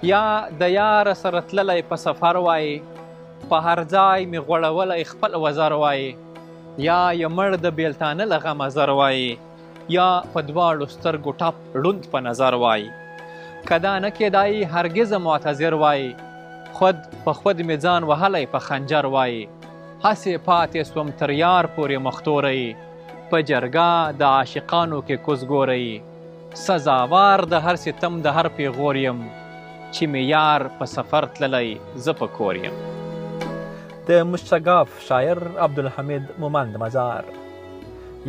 یا د یار سره تللی په سفر وای، په هر ځای مې غوړولی خپل وزر وای، یا یې مړ د بیلتانه له غمه زر وای، یا په دواړو سترګو ټپ ړوند په نظر وای. که دا نه کیدای هرګز معتذر وای، خود په خود مې ځان وهلی په خنجر وای. هسې پاتې سوم تر یار پورې مختوری، په جرګه د عاشقانو کې کوز ګورئ. سزاوار د هر ستم د هر پیغور یم، چې مې یار په سفر تللی زه په کور یم. د مشتګاف شاعر عبدالحمید مومند مزار.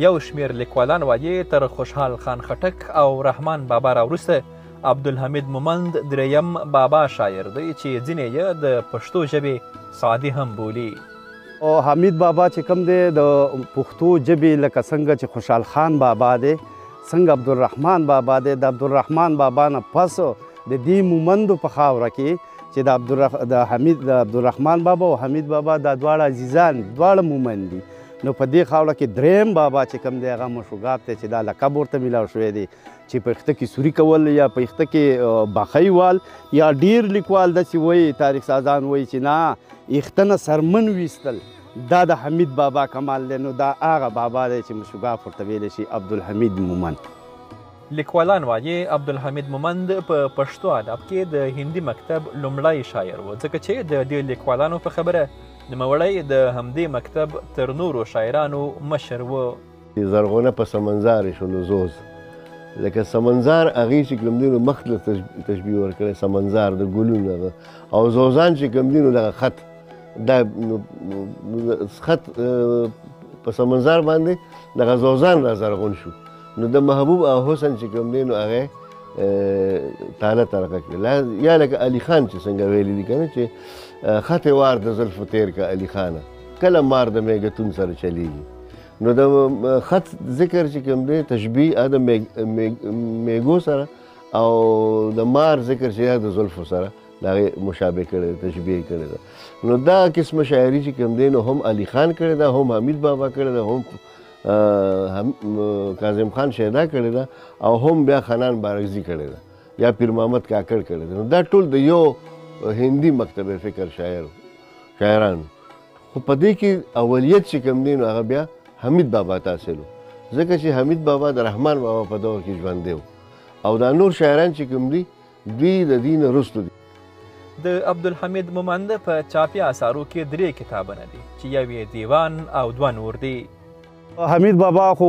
یو شمېر لیکوالان وایي تر خوشحال خان خټک او رحمان بابا راوروسته عبدالحمید مومند دریم بابا شاعر دی، چې ځینې یې د پښتو ژبې سعدي هم بولي. او حمید بابا چې کوم دی د پښتو ژبې لکه څنګه چې خوشحال خان بابا دی، څنګه عبدالرحمن بابا دی، د عبدالرحمن بابا نه پس د دې مومندو په خاوره کې چې د عبدالرحمن بابا او حمید بابا دا دواړه عزیزان دواړه مومند دي. نو په دې خاوره کې دریم بابا چې کوم دی هغه مشوګاف دی، چې دا لقب ورته میلاو شوی دی، چې په اخته کې سوري کول یا په اخته کې باخی وال، یا ډیر لیکوال داسې وایي تاریخ سازان وایي چې نه اخته نه سرمن ویستل دا د حمید بابا کمال دی. نو دا هغه بابا دی چې مشوګاف ورته ویلی شي عبدالحمید مومند. لیکوالان وایي عبدالحمید مومند په پښتو ادب کې د هندي مکتب لومړی شاعر و، ځکه چې د دې لیکوالانو په خبره نوموړی د همدې مکتب تر نورو شاعرانو مشر و. زرغونه په سمنزار شنو زوز، لکه سمنزار هغې چې کوم دی نو مخ له تشبیه ورکړی، سمنزار د ګلونو هغه، او زوزان چې کوم دی نو دغه خط، دا خط په سمنزار باندې دغه زوزان را زرغون شو. نو د محبوب او حسن چې کوم دی نو هغې تاله ترقه کړي، یا لکه علي خان چې څنګه ویلي دي که نه چې خط وار د زلفو تیر که علي خانه، کله مار د میګتون سره چلیږي. نو د خط ذکر چې کوم دی تشبیه د میګو سره، او د مار ذکر چې د زلفو سره د هغې مشابه کړی ده، تشبیه کړې ده. نو دا قسمه شاعري چې کوم دی نو هم علي خان کړې ده، هم حمید بابا کړې ده، هم کاظم خان شیدا کړې ده، او هم بیا خنان بارکزي کړې ده، یا پیر محمد کاکړ کړې ده. نو دا ټول د یو هندي مکتب فکر شاعران. خو په دې کې اولیت چې کوم دی نو هغه بیا حمید بابا تحصیل و، ځکه چې حمید بابا د رحمان بابا په دور کې ژوندی و، او دا نور شاعران چې کوم دي دوی د دې نه وروسته دي. د عبدالحمید مومند په چاپي اثارو کې 3 کتابونه دي، چې یو یې دیوان او 2 نور دي. حمید بابا خو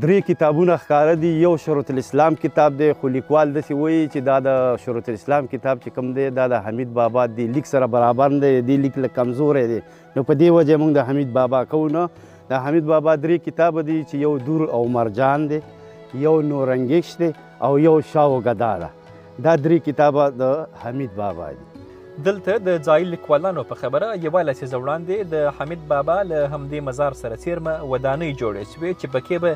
3 کتابونه ښکاره دي. یو شروط الاسلام کتاب دی، خو لیکوال داسې وایي چې دا د شروط الاسلام کتاب چې کوم دی دا د حمید بابا د لیک سره برابر نه دی، د لیک لږ کمزوری دی. نو په دې وجه موږ د حمید بابا کوو نه. د حمید بابا 3 کتاب دي، چې یو دور او مرجان دی، یو نورنګش دی، او یو شاه و ګدا ده. دا 3 کتابه د حمید بابا دي. دلته د ځایي لیکوالانو په خبره یوه لسیزه وړاندې د حمید بابا له همدې مزار سره څیرمه ودانۍ جوړې شوې، چې پکې به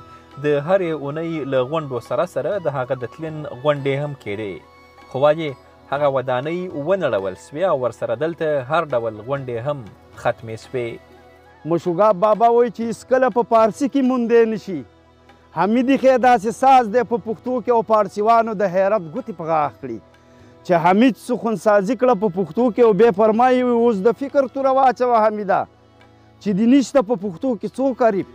د هرې اونۍ له غونډو سره سره د هغه د تلین غونډې هم کېدې. خو وایي هغه ودانۍ ونړول سوې او ورسره دلته هر ډول غونډې هم ختمې سوې. مشوګاف بابا وایي چې هېڅکله په پارسي کې موندی نشي. حمیدي خیر داسې ساز دی په پښتو کې، او پارسیوانو د حیرت ګوتې په غاښ کړي چې حمید سخن سازي کړه په پښتو کې، او بیا فرمایي اوس د فکر توره واچوه حمیده چې دې نشته په پښتو کې څوک قریب.